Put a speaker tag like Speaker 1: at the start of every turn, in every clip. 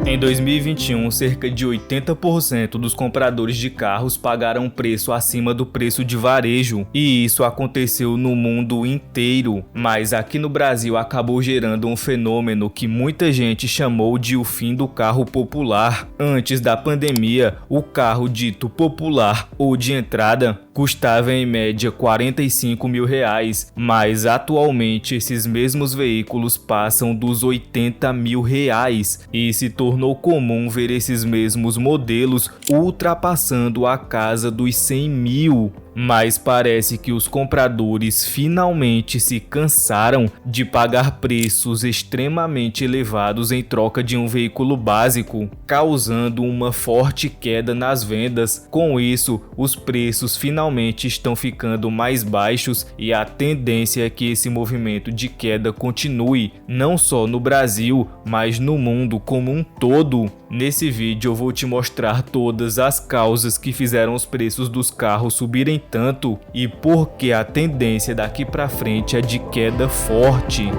Speaker 1: Em 2021, cerca de 80% dos compradores de carros pagaram preço acima do preço de varejo, e isso aconteceu no mundo inteiro, mas aqui no Brasil acabou gerando um fenômeno que muita gente chamou de o fim do carro popular. Antes da pandemia, o carro dito popular ou de entrada custava em média R$45 mil, mas atualmente esses mesmos veículos passam dos R$80 mil e se tornou comum ver esses mesmos modelos ultrapassando a casa dos 100 mil. Mas parece que os compradores finalmente se cansaram de pagar preços extremamente elevados em troca de um veículo básico, causando uma forte queda nas vendas. Com isso, os preços finalmente estão ficando mais baixos e a tendência é que esse movimento de queda continue, não só no Brasil, mas no mundo como um todo. Nesse vídeo eu vou te mostrar todas as causas que fizeram os preços dos carros subirem tanto e por que a tendência daqui para frente é de queda forte.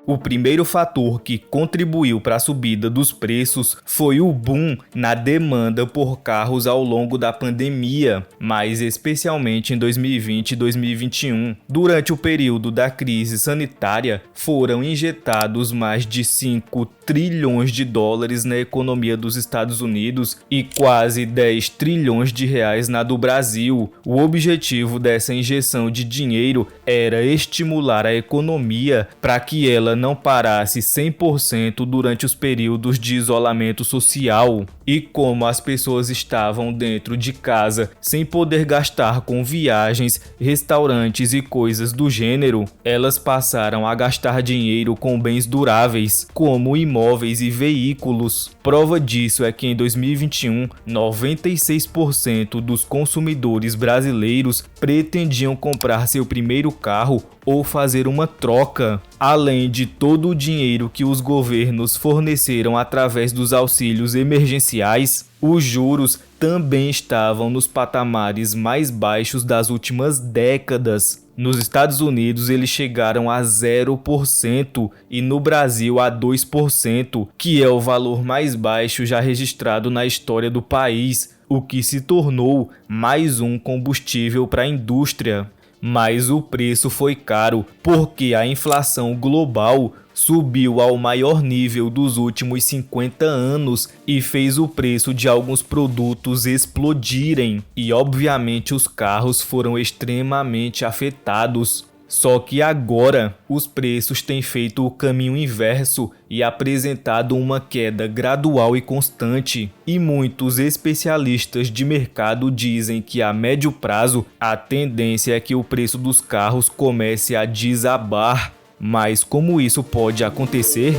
Speaker 1: O primeiro fator que contribuiu para a subida dos preços foi o boom na demanda por carros ao longo da pandemia, mas especialmente em 2020 e 2021. Durante o período da crise sanitária, foram injetados mais de 5 trilhões de dólares na economia dos Estados Unidos e quase 10 trilhões de reais na do Brasil. O objetivo dessa injeção de dinheiro era estimular a economia para que ela não parasse 100% durante os períodos de isolamento social. E como as pessoas estavam dentro de casa sem poder gastar com viagens, restaurantes e coisas do gênero, elas passaram a gastar dinheiro com bens duráveis, como imóveis e veículos. Prova disso é que em 2021, 96% dos consumidores brasileiros pretendiam comprar seu primeiro carro ou fazer uma troca. Além de todo o dinheiro que os governos forneceram através dos auxílios emergenciais, os juros também estavam nos patamares mais baixos das últimas décadas. Nos Estados Unidos eles chegaram a 0% e no Brasil a 2%, que é o valor mais baixo já registrado na história do país, o que se tornou mais um combustível para a indústria. Mas o preço foi caro porque a inflação global subiu ao maior nível dos últimos 50 anos e fez o preço de alguns produtos explodirem. E obviamente os carros foram extremamente afetados. Só que agora os preços têm feito o caminho inverso e apresentado uma queda gradual e constante. E muitos especialistas de mercado dizem que a médio prazo a tendência é que o preço dos carros comece a desabar. Mas como isso pode acontecer?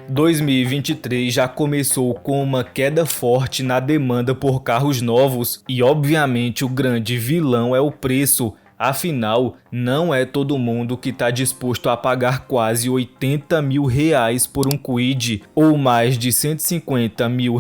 Speaker 1: Em 2023 já começou com uma queda forte na demanda por carros novos e obviamente o grande vilão é o preço. Afinal, não é todo mundo que está disposto a pagar quase R$80 mil por um Kwid ou mais de R$150 mil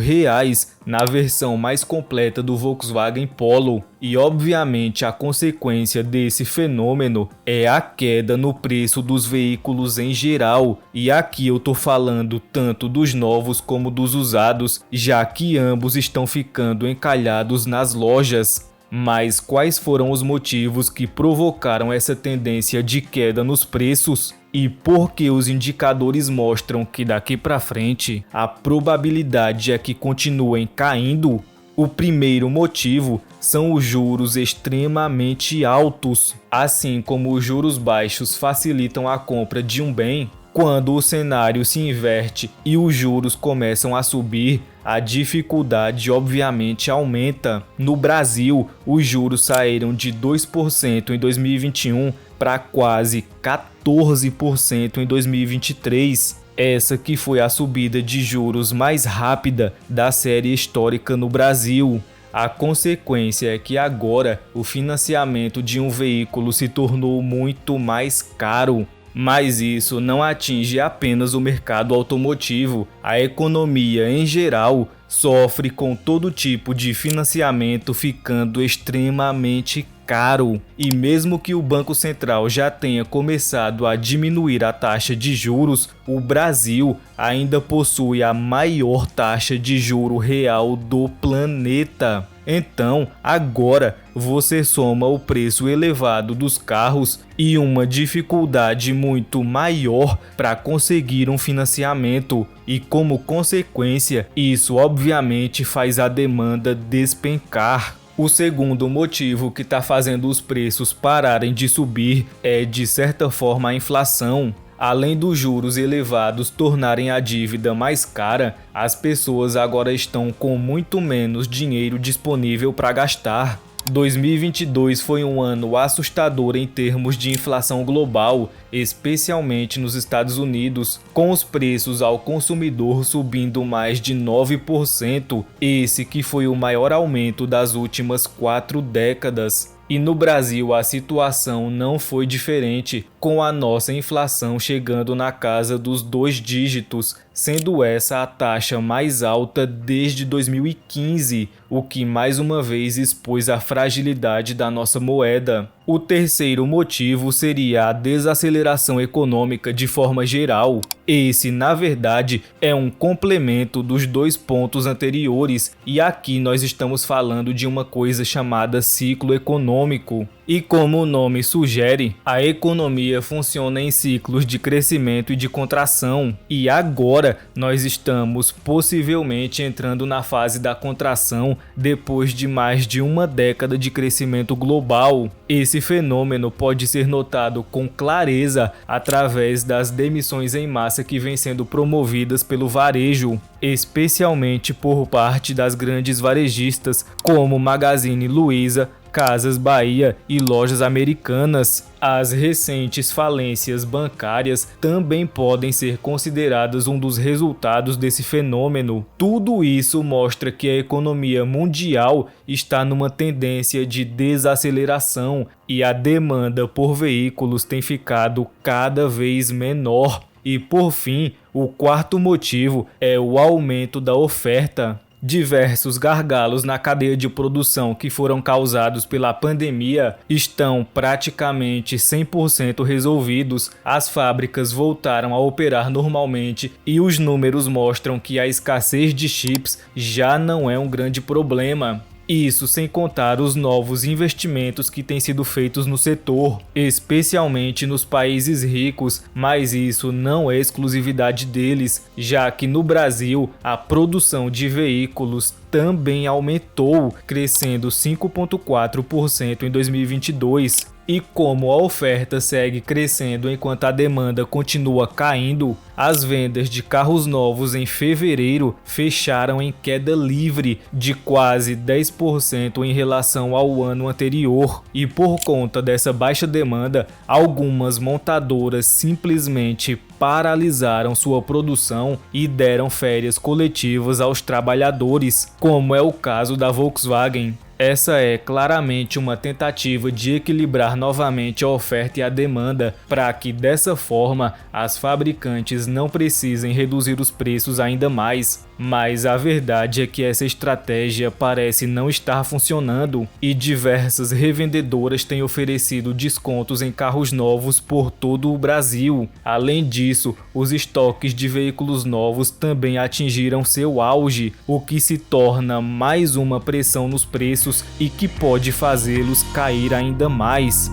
Speaker 1: na versão mais completa do Volkswagen Polo. E obviamente a consequência desse fenômeno é a queda no preço dos veículos em geral. E aqui eu tô falando tanto dos novos como dos usados, já que ambos estão ficando encalhados nas lojas. Mas quais foram os motivos que provocaram essa tendência de queda nos preços? E por que os indicadores mostram que daqui para frente a probabilidade é que continuem caindo? O primeiro motivo são os juros extremamente altos. Assim como os juros baixos facilitam a compra de um bem, quando o cenário se inverte e os juros começam a subir, a dificuldade obviamente aumenta. No Brasil, os juros saíram de 2% em 2021 para quase 14% em 2023. Essa que foi a subida de juros mais rápida da série histórica no Brasil. A consequência é que agora o financiamento de um veículo se tornou muito mais caro. Mas isso não atinge apenas o mercado automotivo. A economia em geral sofre com todo tipo de financiamento ficando extremamente caro. E mesmo que o Banco Central já tenha começado a diminuir a taxa de juros, o Brasil ainda possui a maior taxa de juro real do planeta. Então, agora você soma o preço elevado dos carros e uma dificuldade muito maior para conseguir um financiamento, e como consequência, isso obviamente faz a demanda despencar. O segundo motivo que está fazendo os preços pararem de subir é, de certa forma, a inflação. Além dos juros elevados tornarem a dívida mais cara, as pessoas agora estão com muito menos dinheiro disponível para gastar. 2022 foi um ano assustador em termos de inflação global, especialmente nos Estados Unidos, com os preços ao consumidor subindo mais de 9%, esse que foi o maior aumento das últimas 4 décadas. E no Brasil a situação não foi diferente, com a nossa inflação chegando na casa dos 2 dígitos, sendo essa a taxa mais alta desde 2015, o que mais uma vez expôs a fragilidade da nossa moeda. O terceiro motivo seria a desaceleração econômica de forma geral. Esse, na verdade, é um complemento dos 2 pontos anteriores, e aqui nós estamos falando de uma coisa chamada ciclo econômico. E como o nome sugere, a economia funciona em ciclos de crescimento e de contração, e agora nós estamos possivelmente entrando na fase da contração depois de mais de uma década de crescimento global. Esse fenômeno pode ser notado com clareza através das demissões em massa que vêm sendo promovidas pelo varejo, especialmente por parte das grandes varejistas como Magazine Luiza, Casas Bahia e lojas americanas. As recentes falências bancárias também podem ser consideradas um dos resultados desse fenômeno. Tudo isso mostra que a economia mundial está numa tendência de desaceleração e a demanda por veículos tem ficado cada vez menor. E por fim, o quarto motivo é o aumento da oferta. Diversos gargalos na cadeia de produção que foram causados pela pandemia estão praticamente 100% resolvidos. As fábricas voltaram a operar normalmente e os números mostram que a escassez de chips já não é um grande problema. Isso sem contar os novos investimentos que têm sido feitos no setor, especialmente nos países ricos, mas isso não é exclusividade deles, já que no Brasil a produção de veículos também aumentou, crescendo 5,4% em 2022. E como a oferta segue crescendo enquanto a demanda continua caindo, as vendas de carros novos em fevereiro fecharam em queda livre de quase 10% em relação ao ano anterior. E por conta dessa baixa demanda, algumas montadoras simplesmente paralisaram sua produção e deram férias coletivas aos trabalhadores, como é o caso da Volkswagen. Essa é claramente uma tentativa de equilibrar novamente a oferta e a demanda, para que dessa forma as fabricantes não precisem reduzir os preços ainda mais. Mas a verdade é que essa estratégia parece não estar funcionando e diversas revendedoras têm oferecido descontos em carros novos por todo o Brasil. Além disso, os estoques de veículos novos também atingiram seu auge, o que se torna mais uma pressão nos preços e que pode fazê-los cair ainda mais.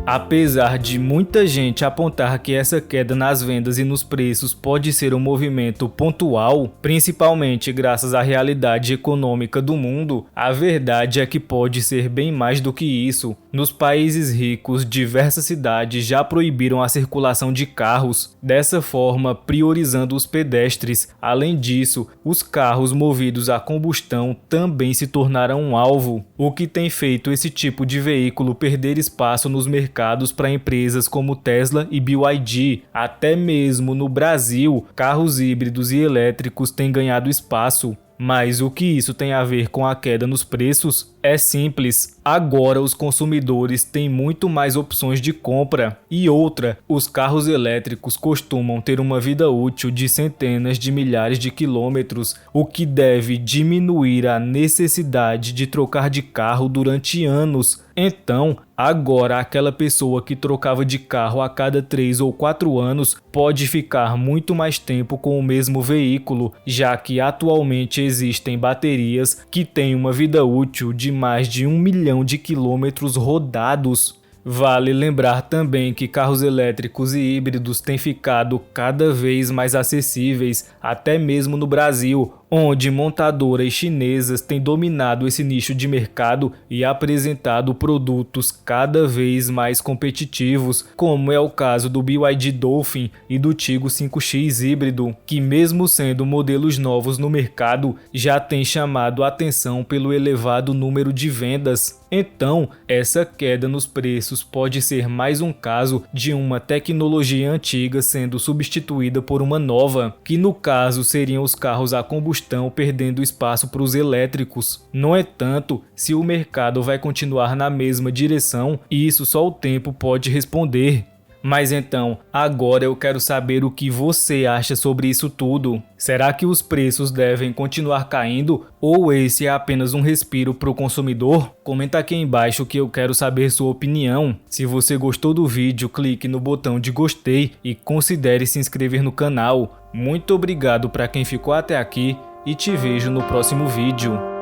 Speaker 1: Apesar de muita gente apontar que essa queda nas vendas e nos preços pode ser um movimento pontual, principalmente graças à realidade econômica do mundo, a verdade é que pode ser bem mais do que isso. Nos países ricos, diversas cidades já proibiram a circulação de carros, dessa forma priorizando os pedestres. Além disso, os carros movidos a combustão também se tornaram um alvo, o que tem feito esse tipo de veículo perder espaço nos mercados para empresas como Tesla e BYD. Até mesmo no Brasil, carros híbridos e elétricos têm ganhado espaço. Mas o que isso tem a ver com a queda nos preços? É simples. Agora os consumidores têm muito mais opções de compra. E outra, os carros elétricos costumam ter uma vida útil de centenas de milhares de quilômetros, o que deve diminuir a necessidade de trocar de carro durante anos. Então, agora aquela pessoa que trocava de carro a cada 3 ou 4 anos pode ficar muito mais tempo com o mesmo veículo, já que atualmente existem baterias que têm uma vida útil de mais de 1 milhão de quilômetros rodados. Vale lembrar também que carros elétricos e híbridos têm ficado cada vez mais acessíveis, até mesmo no Brasil, onde montadoras chinesas têm dominado esse nicho de mercado e apresentado produtos cada vez mais competitivos, como é o caso do BYD Dolphin e do Tiggo 5X híbrido, que mesmo sendo modelos novos no mercado, já têm chamado a atenção pelo elevado número de vendas. Então, essa queda nos preços pode ser mais um caso de uma tecnologia antiga sendo substituída por uma nova, que no caso seriam os carros a combustão perdendo espaço para os elétricos. No entanto, se o mercado vai continuar na mesma direção, isso só o tempo pode responder. Mas então, agora eu quero saber o que você acha sobre isso tudo. Será que os preços devem continuar caindo ou esse é apenas um respiro para o consumidor? Comenta aqui embaixo que eu quero saber sua opinião. Se você gostou do vídeo, clique no botão de gostei e considere se inscrever no canal. Muito obrigado para quem ficou até aqui e te vejo no próximo vídeo.